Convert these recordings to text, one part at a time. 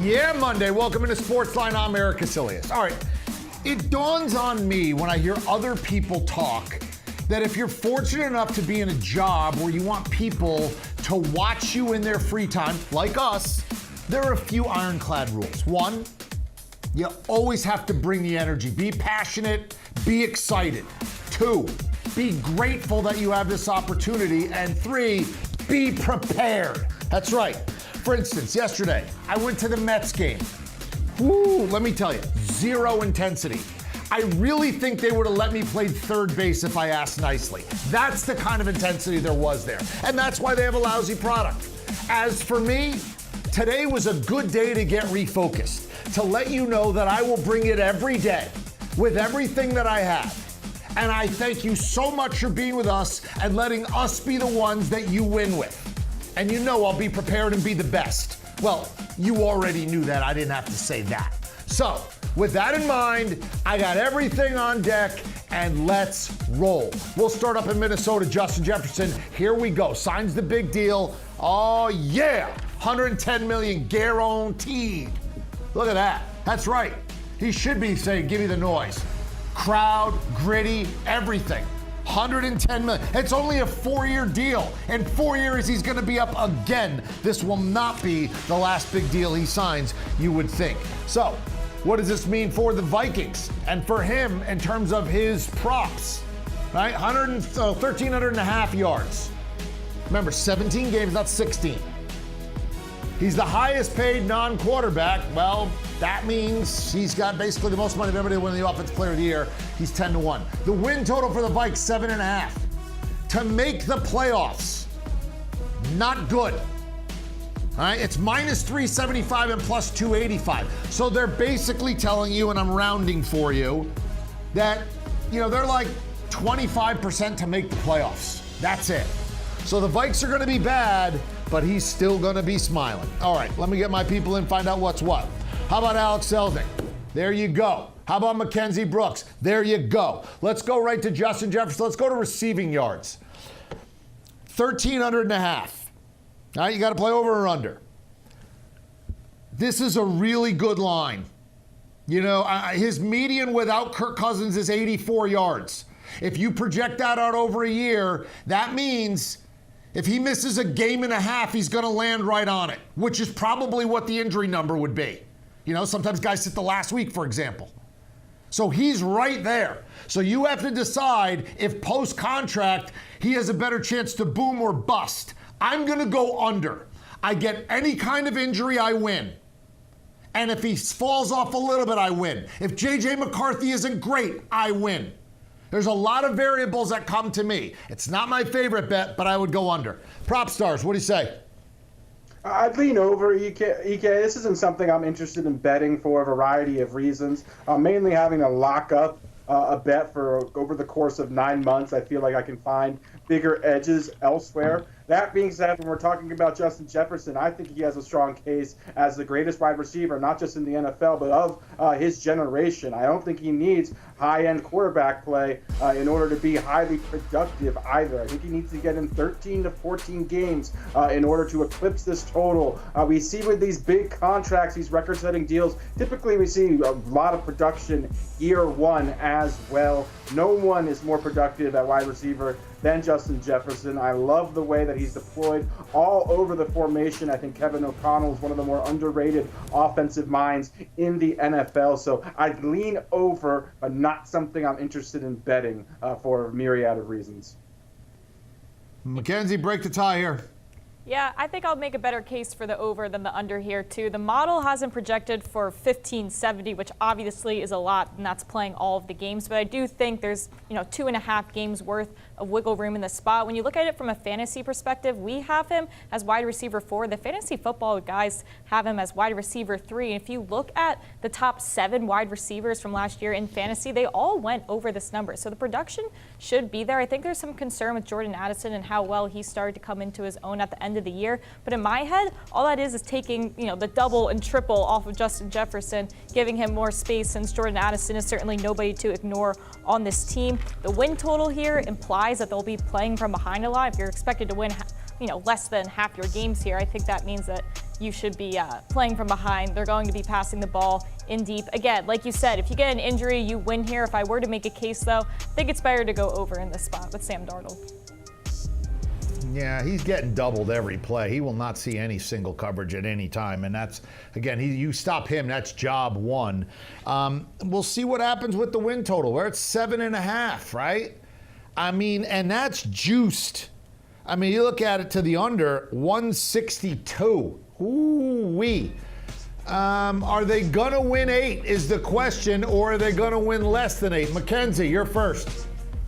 Yeah, Monday. Welcome into SportsLine. I'm Eric Casilius. All right. It dawns on me when I hear other people talk that if you're fortunate enough to be in a job where you want people to watch you in their free time, like us, there are a few ironclad rules. One, you always have to bring the energy. Be passionate, be excited. Two, be grateful that you have this opportunity. And three, be prepared. That's right. For instance, yesterday, I went to the Mets game. Woo, let me tell you, zero intensity. I really think they would have let me play third base if I asked nicely. That's the kind of intensity there was there. And that's why they have a lousy product. As for me, today was a good day to get refocused, to let you know that I will bring it every day with everything that I have. And I thank you so much for being with us and letting us be the ones that you win with. And you know I'll be prepared and be the best. Well, you already knew that. I didn't have to say that. So, with that in mind, I got everything on deck, and let's roll. We'll start up in Minnesota. Justin Jefferson, here we go. Signs the big deal. Oh, yeah. 110 million guaranteed. Look at that. That's right. He should be saying, give me the noise. Crowd, gritty, everything. 110 million. It's only a 4-year deal. In 4 years, he's going to be up again. This will not be the last big deal he signs, you would think. So, what does this mean for the Vikings and for him in terms of his props? Right? 1,300.5 yards. Remember, 17 games, not 16. He's the highest paid non-quarterback. Well, that means he's got basically the most money of anybody to win the Offensive Player of the Year. He's 10-1. The win total for the Vikes, 7.5. To make the playoffs, not good. All right, it's minus 375 and plus 285. So they're basically telling you, and I'm rounding for you, that, they're like 25% to make the playoffs. That's it. So the Vikes are going to be bad, but he's still going to be smiling. All right, let me get my people in, find out what's what. How about Alex Selznick? There you go. How about Mackenzie Brooks? There you go. Let's go right to Justin Jefferson. Let's go to receiving yards. 1,300.5. All right, you got to play over or under. This is a really good line. His median without Kirk Cousins is 84 yards. If you project that out over a year, that means if he misses a game and a half, he's going to land right on it, which is probably what the injury number would be. Sometimes guys sit the last week, for example. So he's right there. So you have to decide if post-contract he has a better chance to boom or bust. I'm going to go under. I get any kind of injury, I win. And if he falls off a little bit, I win. If J.J. McCarthy isn't great, I win. There's a lot of variables that come to me. It's not my favorite bet, but I would go under. Prop stars, what do you say? I'd lean over, EK. This isn't something I'm interested in betting for a variety of reasons. Mainly having to lock up a bet for over the course of 9 months. I feel like I can find bigger edges elsewhere. That being said, when we're talking about Justin Jefferson, I think he has a strong case as the greatest wide receiver, not just in the NFL, but of his generation. I don't think he needs high-end quarterback play in order to be highly productive either. I think he needs to get in 13 to 14 games in order to eclipse this total. We see with these big contracts, these record-setting deals, typically we see a lot of production year one as well. No one is more productive at wide receiver than Justin Jefferson. I love the way that he's deployed all over the formation. I think Kevin O'Connell is one of the more underrated offensive minds in the NFL. So I'd lean over, but not something I'm interested in betting for a myriad of reasons. Mackenzie, break the tie here. Yeah, I think I'll make a better case for the over than the under here, too. The model hasn't projected for 1,570, which obviously is a lot, and that's playing all of the games. But I do think there's, 2.5 games worth of wiggle room in the spot. When you look at it from a fantasy perspective, we have him as wide receiver 4. The fantasy football guys have him as wide receiver 3. And if you look at the top 7 wide receivers from last year in fantasy, they all went over this number. So the production should be there. I think there's some concern with Jordan Addison and how well he started to come into his own at the end of the year. But in my head, all that is taking, the double and triple off of Justin Jefferson, giving him more space, since Jordan Addison is certainly nobody to ignore on this team. The win total here implies that they'll be playing from behind a lot. If you're expected to win less than half your games here, I think that means that you should be playing from behind. They're going to be passing the ball in deep. Again, like you said, if you get an injury, you win here. If I were to make a case, though, I think it's better to go over in this spot with Sam Darnold. Yeah, he's getting doubled every play. He will not see any single coverage at any time. And that's, again, you stop him, that's job one. We'll see what happens with the win total. We're at 7.5, right? I mean, and that's juiced. I mean, you look at it to the under, 162. Ooh-wee. Are they going to win 8 is the question, or are they going to win less than 8? Mackenzie, you're first.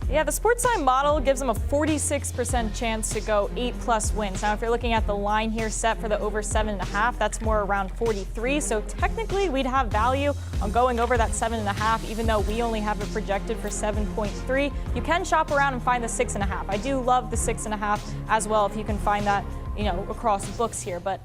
Yeah, the SportsLine model gives them a 46% chance to go 8+ wins. Now, if you're looking at the line here set for the over 7.5, that's more around 43. So technically, we'd have value on going over that 7.5, even though we only have it projected for 7.3. You can shop around and find the 6.5. I do love the 6.5 as well if you can find that, across books here. But,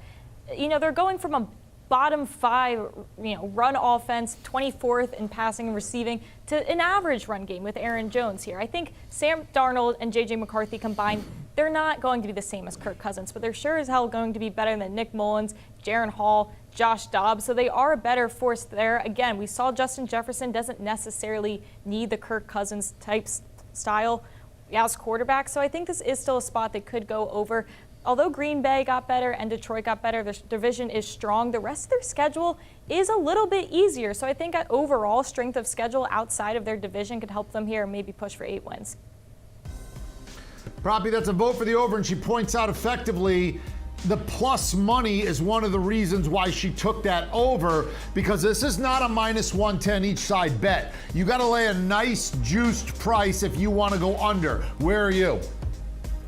they're going from a bottom 5, run offense, 24th in passing and receiving, to an average run game with Aaron Jones here. I think Sam Darnold and J.J. McCarthy combined, they're not going to be the same as Kirk Cousins, but they're sure as hell going to be better than Nick Mullins, Jaron Hall, Josh Dobbs, so they are a better force there. Again, we saw Justin Jefferson doesn't necessarily need the Kirk Cousins type style as quarterback, so I think this is still a spot that could go over. Although Green Bay got better and Detroit got better, their division is strong. The rest of their schedule is a little bit easier. So I think at overall strength of schedule outside of their division could help them here and maybe push for 8 wins. Proppy, that's a vote for the over, and she points out effectively the plus money is one of the reasons why she took that over, because this is not a -110 each side bet. You got to lay a nice juiced price if you want to go under. Where are you?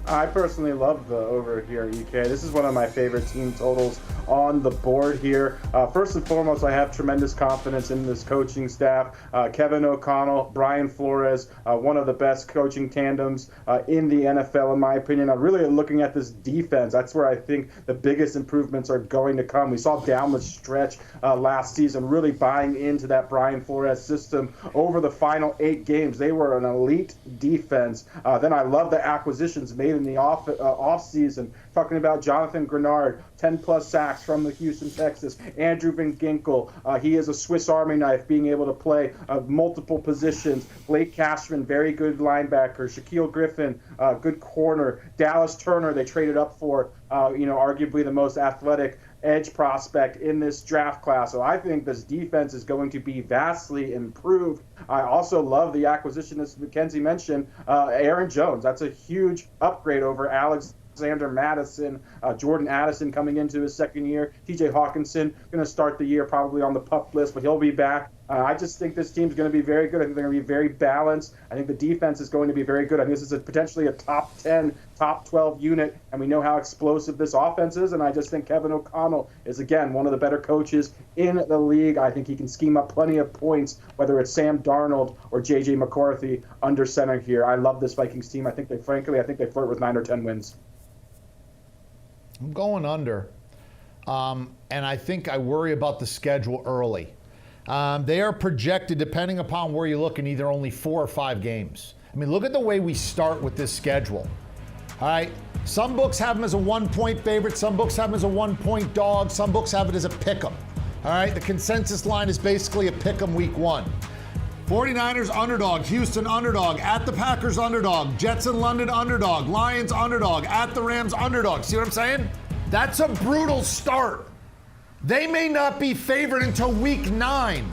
I personally love the over here, EK. This is one of my favorite team totals on the board here. First and foremost, I have tremendous confidence in this coaching staff. Kevin O'Connell, Brian Flores, one of the best coaching tandems in the NFL, in my opinion. I'm really looking at this defense. That's where I think the biggest improvements are going to come. We saw down the stretch last season, really buying into that Brian Flores system over the final 8 games. They were an elite defense. Then I love the acquisitions made in the off season. Talking about Jonathan Grenard, 10+ sacks from the Houston Texans. Andrew Van Ginkel, he is a Swiss Army knife, being able to play multiple positions. Blake Cashman, very good linebacker. Shaquille Griffin, good corner. Dallas Turner, they traded up for, arguably the most athletic edge prospect in this draft class. So I think this defense is going to be vastly improved. I also love the acquisition, as Mackenzie mentioned, Aaron Jones. That's a huge upgrade over Alexander Madison. Jordan Addison coming into his second year. TJ Hawkinson going to start the year probably on the PUP list, but he'll be back. I just think this team's going to be very good. I think they're going to be very balanced. I think the defense is going to be very good. I think this is potentially a top 10, top 12 unit, and we know how explosive this offense is, and I just think Kevin O'Connell is, again, one of the better coaches in the league. I think he can scheme up plenty of points, whether it's Sam Darnold or J.J. McCarthy under center here. I love this Vikings team. I think they flirt with 9 or 10 wins. I'm going under, and I think I worry about the schedule early. They are projected, depending upon where you look, in either only 4 or 5 games. I mean, look at the way we start with this schedule. All right, some books have them as a 1-point favorite, some books have them as a 1-point dog, some books have it as a pick'em. All right, the consensus line is basically a pick'em week 1. 49ers underdog, Houston underdog, at the Packers underdog, Jets in London underdog, Lions underdog, at the Rams underdog. See what I'm saying? That's a brutal start. They may not be favored until week 9.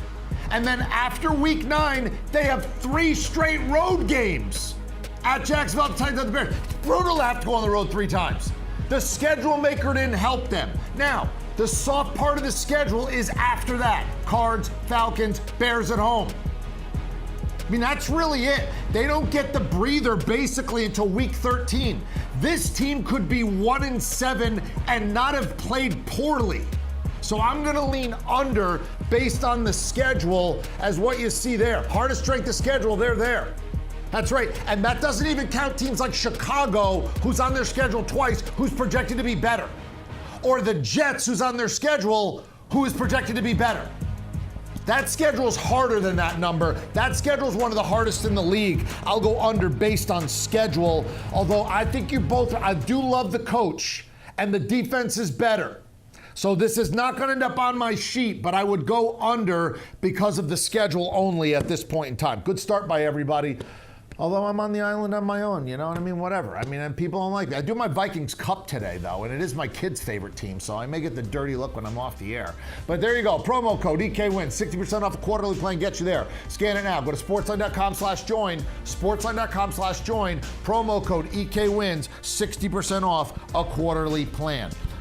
And then after week 9, they have 3 straight road games. At Jacksonville, the Titans, at the Bears. It's brutal to have to go on the road 3 times. The schedule maker didn't help them. Now, the soft part of the schedule is after that. Cards, Falcons, Bears at home. I mean, that's really it. They don't get the breather basically until week 13. This team could be 1-7 and not have played poorly. So I'm going to lean under based on the schedule as what you see there. Hardest strength of schedule, they're there. That's right. And that doesn't even count teams like Chicago, who's on their schedule twice, who's projected to be better. Or the Jets, who's on their schedule, who is projected to be better. That schedule's harder than that number. That schedule's one of the hardest in the league. I'll go under based on schedule, although I think I do love the coach, and the defense is better. So this is not going to end up on my sheet, but I would go under because of the schedule only at this point in time. Good start by everybody. Although I'm on the island on my own, you know what I mean? Whatever. I mean, and people don't like me. I do my Vikings Cup today, though, and it is my kids' favorite team, so I may get the dirty look when I'm off the air. But there you go. Promo code EKWINS. 60% off a quarterly plan. Get you there. Scan it now. Go to sportsline.com/join. Sportsline.com/join. Promo code EKWINS. 60% off a quarterly plan.